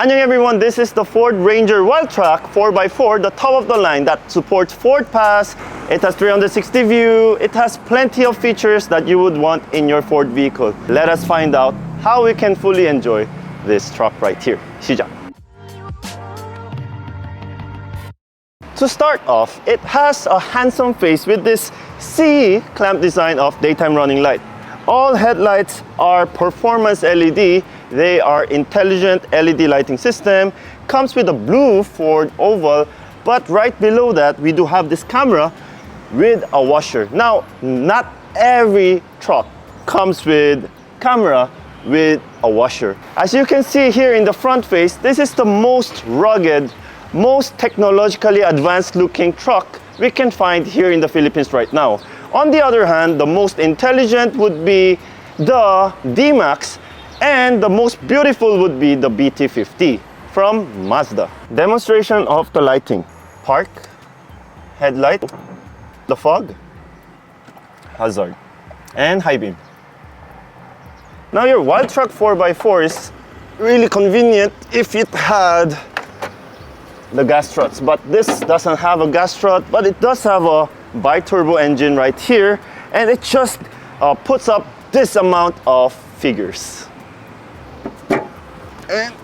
Annyeong everyone, this is the Ford Ranger Wildtrak 4x4, the top of the line that supports Ford Pass. It has 360 view, it has plenty of features that you would want in your Ford vehicle. Let us find out how we can fully enjoy this truck right here. 시작! To start off, it has a handsome face with this CE clamp design of daytime running light. All headlights are performance LED. They are intelligent LED lighting system. Comes with a blue Ford oval, but right below that we do have this camera with a washer. Now, not every truck comes with camera with a washer. As you can see here in the front face, this is the most rugged, most technologically advanced looking truck we can find here in the Philippines right now. On the other hand, the most intelligent would be the D-Max, and the most beautiful would be the BT50 from Mazda. Demonstration of the lighting. Park, headlight, the fog, hazard, and high beam. Now your Wildtrak 4x4 is really convenient if it had the gas struts, but this doesn't have a gas strut, but it does have a bi-turbo engine right here, and it just puts up this amount of figures. And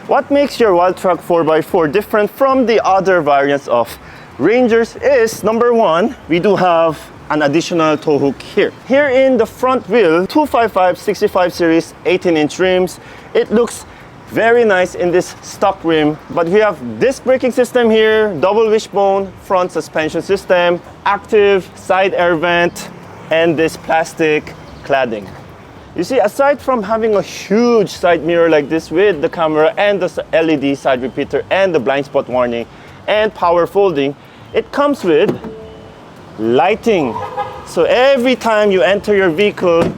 what makes your Wildtrak 4x4 different from the other variants of Rangers is, number one, we do have an additional tow hook here. Here in the front wheel, 255/65 series 18-inch rims. It looks very nice in this stock rim, but we have disc braking system here, double wishbone front suspension system, active side air vent, and this plastic cladding. You see, aside from having a huge side mirror like this with the camera and the LED side repeater and the blind spot warning and power folding, it comes with lighting. So every time you enter your vehicle,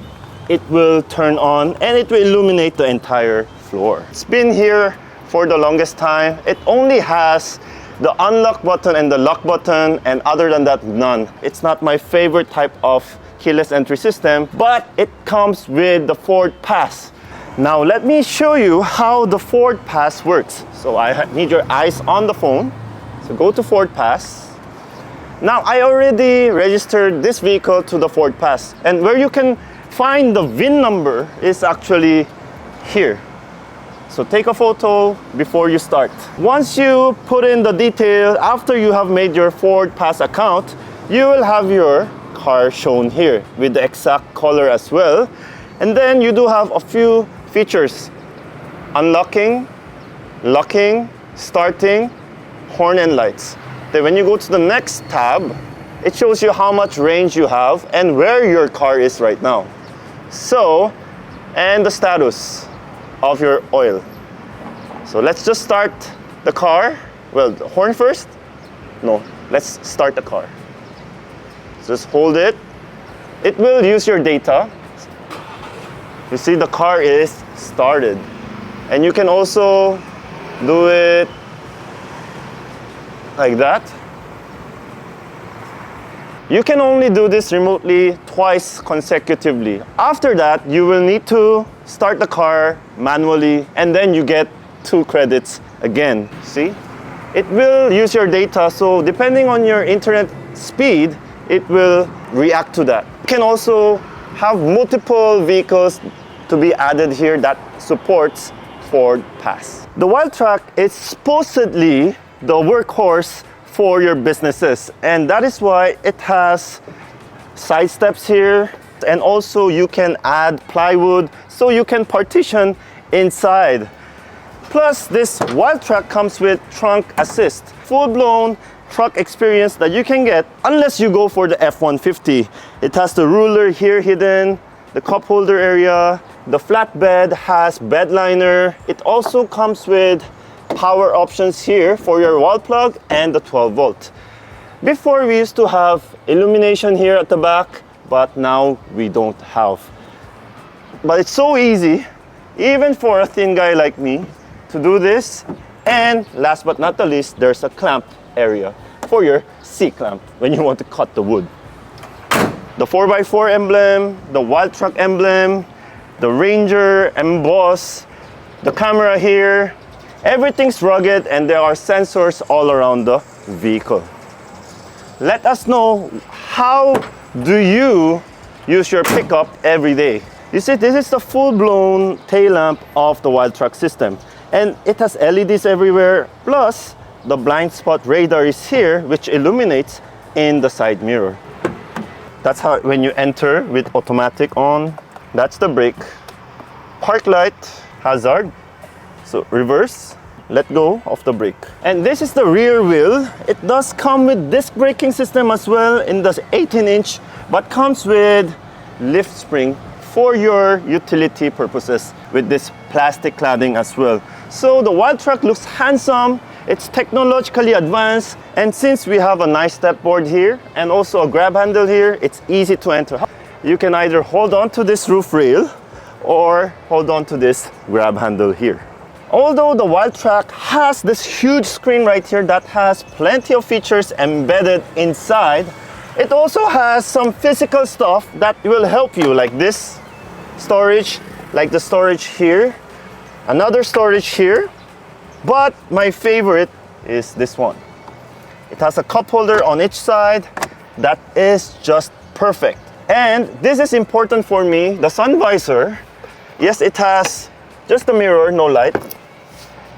it will turn on and it will illuminate the entire floor. It's been here for the longest time. It only has the unlock button and the lock button, and other than that, none. It's not my favorite type of keyless entry system, but it comes with the Ford Pass. Now let me show you how the Ford Pass works. So I need your eyes on the phone. So go to Ford Pass. Now I already registered this vehicle to the Ford Pass, and where you can find the VIN number is actually here. So take a photo before you start. Once you put in the detail, after you have made your Ford Pass account, you will have your car shown here with the exact color as well. And then you do have a few features: unlocking, locking, starting, horn and lights. Then when you go to the next tab, it shows you how much range you have and where your car is right now. So, and the status of your oil. So let's just start the car. Well, the horn first? No, let's start the car. Just hold it. It will use your data. You see, the car is started. And you can also do it like that. You can only do this remotely twice consecutively. After that, you will need to start the car manually, and then you get 2 credits again. See? It will use your data, so depending on your internet speed, it will react to that. You can also have multiple vehicles to be added here that supports Ford Pass. The Wildtrak is supposedly the workhorse for your businesses, and that is why it has side steps here, and also you can add plywood so you can partition inside. Plus, this Wildtrak comes with trunk assist, full-blown truck experience that you can get unless you go for the F-150. It has the ruler here hidden, the cup holder area, the flatbed has bed liner. It also comes with power options here for your wall plug and the 12 volt. Before we used to have illumination here at the back, but now we don't have. But it's so easy, even for a thin guy like me, to do this. And last but not the least, there's a clamp area for your C-clamp when you want to cut the wood. The 4x4 emblem, the Wildtrak emblem, the Ranger emboss, the camera here, everything's rugged and there are sensors all around the vehicle. Let us know, how do you use your pickup every day? You see, this is the full-blown tail lamp of the Wildtrak system, and it has LEDs everywhere, plus the blind spot radar is here, which illuminates in the side mirror. That's how, when you enter with automatic on, that's the brake. Park light, hazard, so reverse, let go of the brake. And this is the rear wheel. It does come with disc braking system as well in the 18-inch, but comes with lift spring for your utility purposes with this plastic cladding as well. So the Wildtrak looks handsome, it's technologically advanced, and since we have a nice step board here and also a grab handle here, it's easy to enter. You can either hold on to this roof rail or hold on to this grab handle here. Although the Wildtrak has this huge screen right here that has plenty of features embedded inside, it also has some physical stuff that will help you, like this storage, like the storage here, another storage here, but my favorite is this one. It has a cup holder on each side that is just perfect. And this is important for me, the sun visor. Yes, it has just a mirror, no light,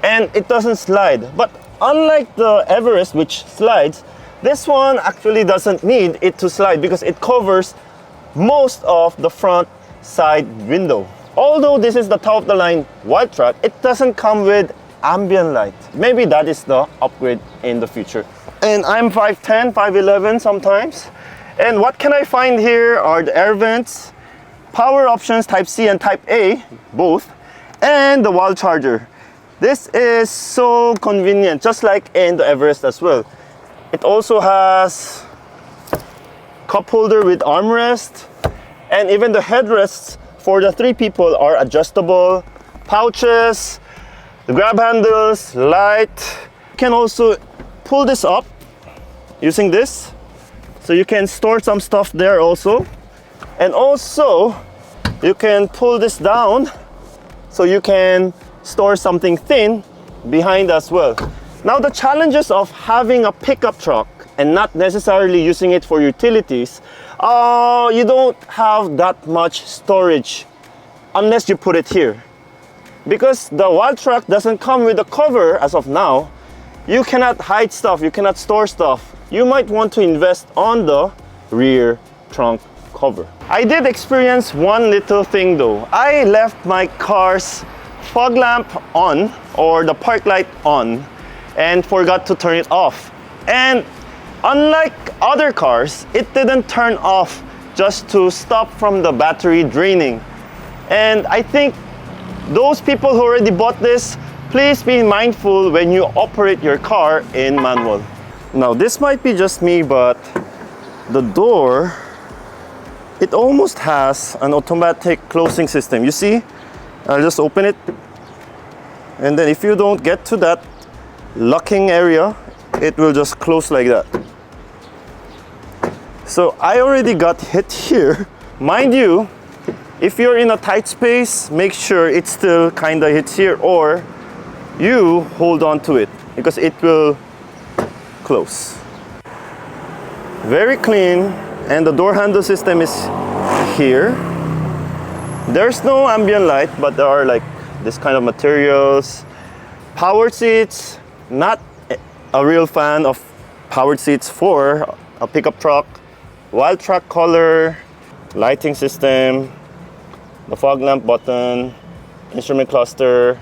and it doesn't slide. But unlike the Everest, which slides, this one actually doesn't need it to slide because it covers most of the front side window. Although this is the top of the line Wildtrak, it doesn't come with ambient light. Maybe that is the upgrade in the future. And I'm 5'10", 5'11" sometimes. And what can I find here are the air vents, power options type C and type A, both, and the wall charger. This is so convenient, just like in the Everest as well. It also has cup holder with armrest, and even the headrests for the 3 people are adjustable. Pouches, the grab handles, light. You can also pull this up using this, so you can store some stuff there also. And also you can pull this down so you can store something thin behind as well. Now the challenges of having a pickup truck and not necessarily using it for utilities, you don't have that much storage unless you put it here. Because the Wildtrak doesn't come with a cover as of now, you cannot hide stuff, you cannot store stuff. You might want to invest on the rear trunk cover. I did experience one little thing though. I left my car's fog lamp on, or the park light on, and forgot to turn it off. And unlike other cars, it didn't turn off just to stop from the battery draining. And I think those people who already bought this, please be mindful when you operate your car in manual. Now this might be just me, but the door, it almost has an automatic closing system. You see, I'll just open it, and then if you don't get to that locking area, it will just close like that. So I already got hit here. Mind you, if you're in a tight space, make sure it still kinda hits here, or you hold on to it because it will close. Very clean, and the door handle system is here. There's no ambient light, but there are like this kind of materials. Powered seats, not a real fan of powered seats for a pickup truck. Wildtrak color, lighting system, the fog lamp button, instrument cluster.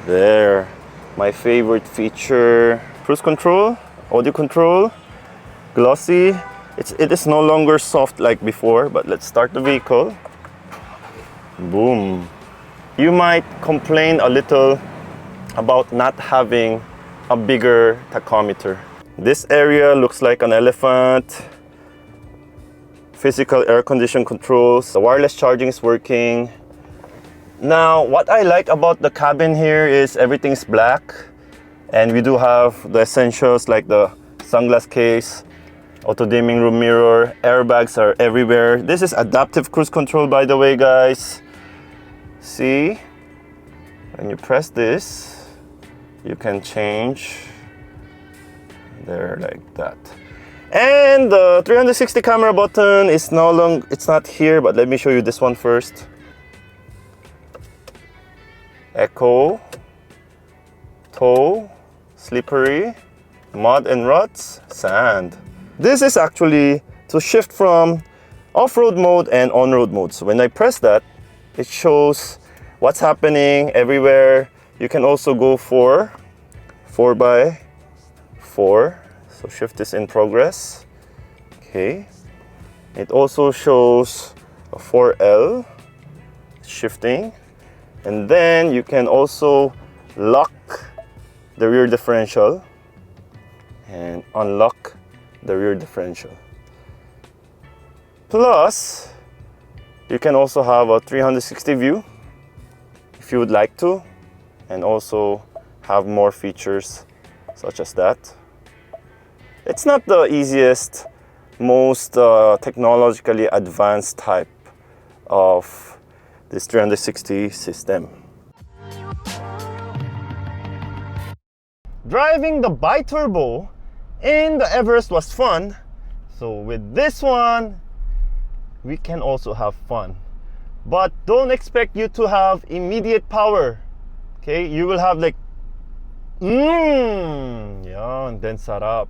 There, my favorite feature. Cruise control, audio control, glossy. It is no longer soft like before, but let's start the vehicle. Boom. You might complain a little about not having a bigger tachometer. This area looks like an elephant. Physical air condition controls. The wireless charging is working. Now, what I like about the cabin here is everything's black. And we do have the essentials like the sunglass case, auto-dimming room mirror, airbags are everywhere. This is adaptive cruise control, by the way, guys. See? When you press this, you can change there like that. And the 360 camera button is no longer, it's not here, but let me show you this one first. Echo, tow, slippery, mud and ruts, sand. This is actually to shift from off-road mode and on-road mode. So when I press that, it shows what's happening everywhere. You can also go for 4x4. So shift is in progress. Okay. It also shows a 4L shifting. And then you can also lock the rear differential and unlock the rear differential. Plus, you can also have a 360 view if you would like to, and also have more features such as that. It's not the easiest, most technologically advanced type of this 360 system. Driving the bi-turbo in the Everest was fun, so with this one we can also have fun, but don't expect you to have immediate power. Okay, you will have like yan, then sarap.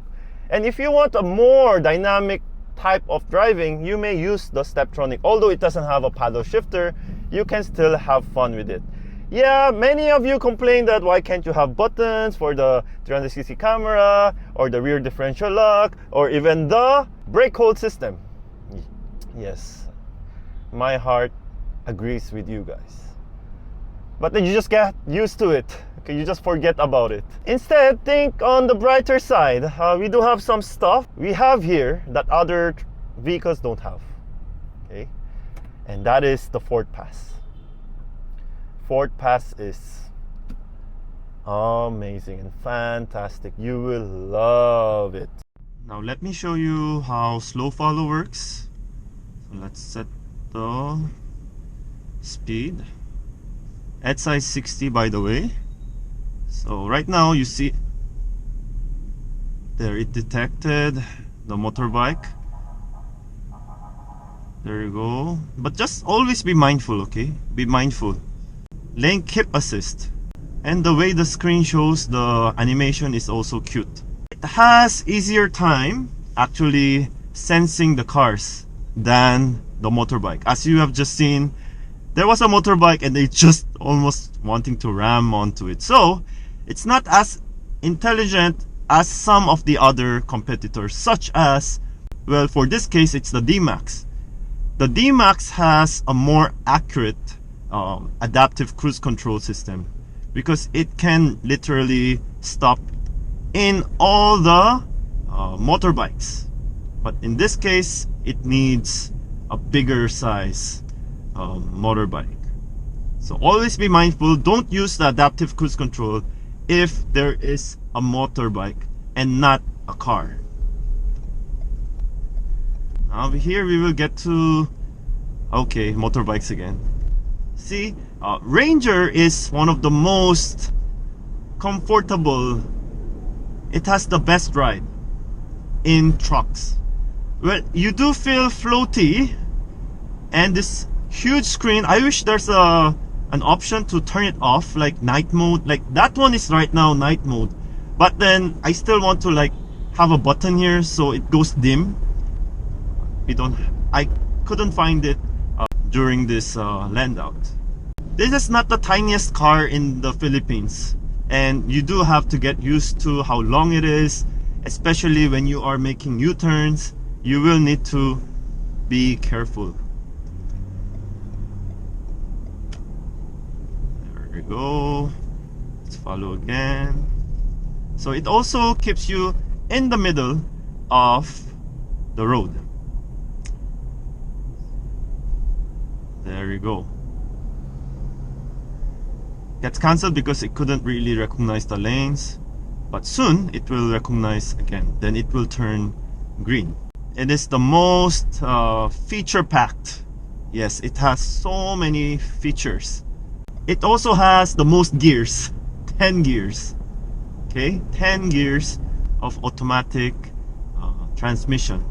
And if you want a more dynamic type of driving, you may use the Steptronic. Although it doesn't have a paddle shifter, you can still have fun with it. Yeah, many of you complain that why can't you have buttons for the 360 camera or the rear differential lock or even the brake hold system. Yes, my heart agrees with you guys. But then you just get used to it. Okay, you just forget about it. Instead, think on the brighter side. We do have some stuff we have here that other vehicles don't have. Okay, and that is the Ford Pass. Ford Pass is amazing and fantastic. You will love it. Now let me show you how slow follow works. So let's set the speed. At size 60, by the way. So right now you see there it detected the motorbike. There you go. But just always be mindful, okay? Be mindful. Lane keep assist. And the way the screen shows the animation is also cute. It has easier time actually sensing the cars than the motorbike. As you have just seen, there was a motorbike and they just almost wanting to ram onto it. So it's not as intelligent as some of the other competitors, such as, well, for this case, it's the D-Max. The D-Max has a more accurate adaptive cruise control system because it can literally stop in all the motorbikes. But in this case, it needs a bigger size motorbike. So always be mindful, don't use the adaptive cruise control if there is a motorbike and not a car. Now here we will get to, okay, motorbikes again. See, Ranger is one of the most comfortable, it has the best ride in trucks. Well, you do feel floaty, and this huge screen, I wish there's an option to turn it off, like night mode. Like that one is right now night mode, but then I still want to like have a button here so it goes dim. I couldn't find it during this land out. This is not the tiniest car in the Philippines, and you do have to get used to how long it is, especially when you are making U-turns. You will need to be careful. There we go. Let's follow again. So it also keeps you in the middle of the road. There you go. Gets cancelled because it couldn't really recognize the lanes, but soon it will recognize again. Then it will turn green. It is the most feature packed. Yes, it has so many features. It also has the most gears, 10 gears. Okay, 10 gears of automatic transmission.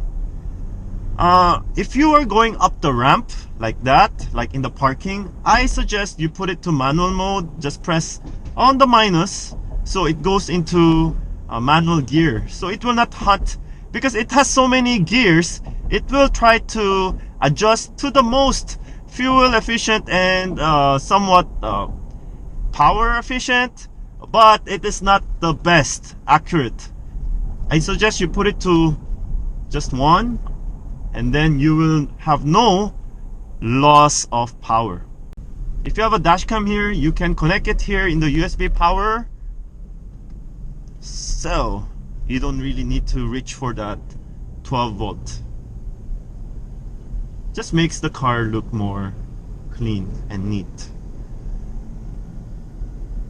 If you are going up the ramp like that, like in the parking, I suggest you put it to manual mode. Just press on the minus so it goes into manual gear. So it will not hunt, because it has so many gears, it will try to adjust to the most fuel efficient and somewhat power efficient, but it is not the best accurate. I suggest you put it to just one, and then you will have no loss of power. If you have a dash cam here, you can connect it here in the USB power, so you don't really need to reach for that 12 volt. Just makes the car look more clean and neat.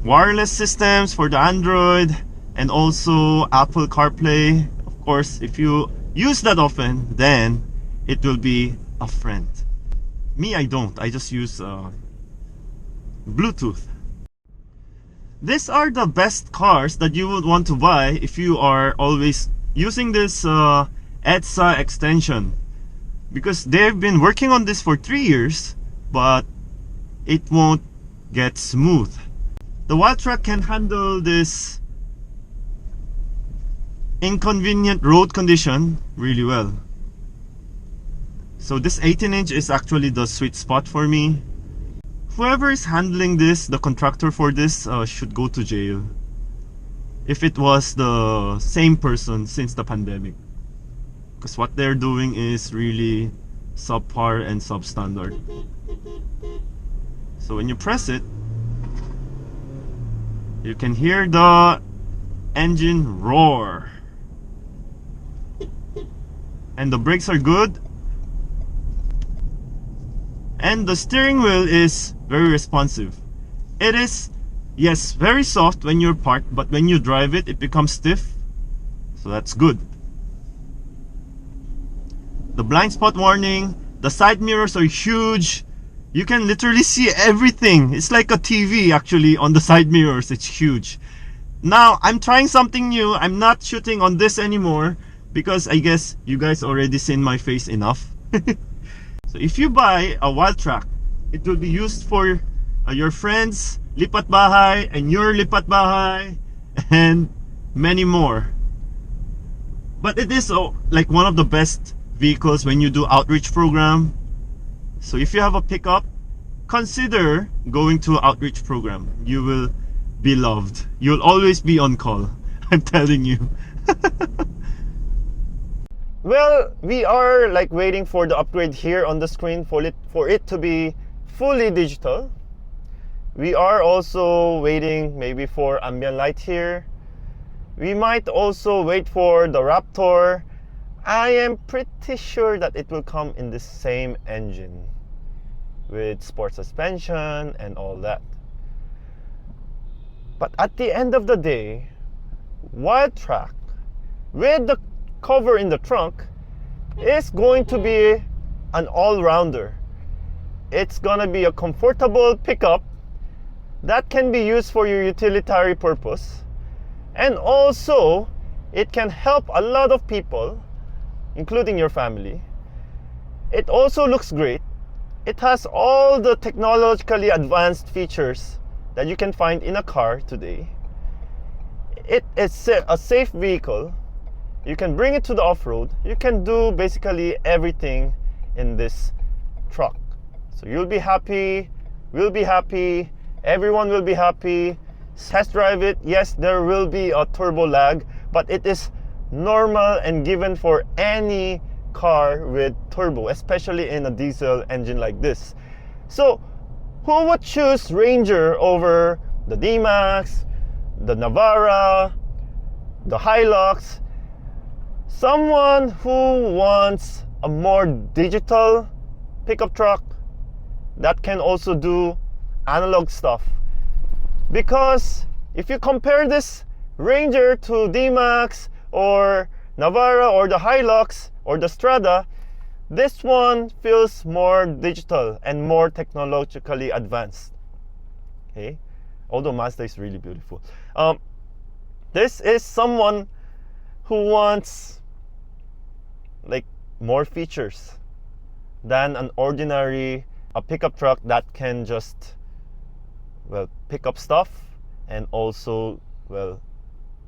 Wireless systems for the Android and also Apple CarPlay. Of course, if you use that often, then it will be a friend. Me, I don't. I just use Bluetooth. These are the best cars that you would want to buy if you are always using this EDSA extension, because they've been working on this for 3 years, but it won't get smooth. The Wildtrak can handle this inconvenient road condition really well. So this 18-inch is actually the sweet spot for me. Whoever is handling this, the contractor for this, should go to jail if it was the same person since the pandemic, because what they're doing is really subpar and substandard. So when you press it, you can hear the engine roar, and the brakes are good, and the steering wheel is very responsive. It is, yes, very soft when you're parked, but when you drive it, it becomes stiff, so that's good. The blind spot warning, the side mirrors are huge. You can literally see everything. It's like a TV actually on the side mirrors. It's huge. Now I'm trying something new. I'm not shooting on this anymore because I guess you guys already seen my face enough. So if you buy a Wildtrak, it will be used for your friends lipat bahay and your lipat bahay and many more. But it is like one of the best vehicles when you do outreach program. So if you have a pickup, consider going to an outreach program. You will be loved. You'll always be on call. I'm telling you. Well, we are like waiting for the upgrade here on the screen for it to be fully digital. We are also waiting maybe for ambient light here. We might also wait for the Raptor. I am pretty sure that it will come in the same engine with sport suspension and all that. But at the end of the day, Wildtrak with the cover in the trunk is going to be an all-rounder. It's gonna be a comfortable pickup that can be used for your utilitarian purpose, and also it can help a lot of people, including your family. It also looks great. It has all the technologically advanced features that you can find in a car today. It is a safe vehicle. You can bring it to the off-road. You can do basically everything in this truck. So you'll be happy, we'll be happy, everyone will be happy. Test drive it. Yes, there will be a turbo lag, but it is normal and given for any car with turbo, especially in a diesel engine like this. So who would choose Ranger over the D-Max, the Navara, the Hilux? Someone who wants a more digital pickup truck that can also do analog stuff. Because if you compare this Ranger to D-Max or Navara or the Hilux or the Strada, this one feels more digital and more technologically advanced. Okay, although Mazda is really beautiful. This is someone who wants like more features than an ordinary pickup truck that can just, well, pick up stuff and also, well,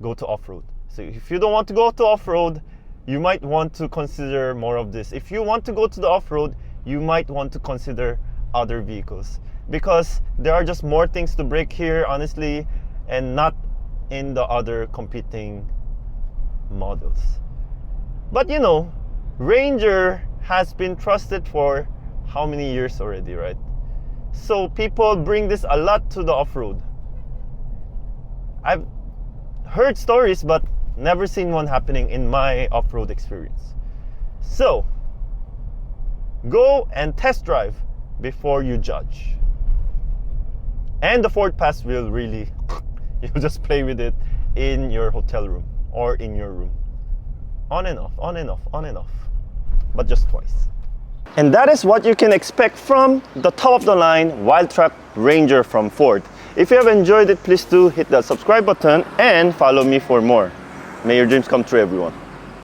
go to off-road. So if you don't want to go to off-road, you might want to consider more of this. If you want to go to the off-road, you might want to consider other vehicles, because there are just more things to break here, honestly, and not in the other competing models. But you know, Ranger has been trusted for how many years already, right? So people bring this a lot to the off-road. I've heard stories, but never seen one happening in my off-road experience. So go and test drive before you judge. And the Ford Pass will really, you'll just play with it in your hotel room or in your room. On and off, on and off, on and off. But just twice. And that is what you can expect from the top of the line Wildtrak Ranger from Ford. If you have enjoyed it, please do hit that subscribe button and follow me for more. May your dreams come true, everyone.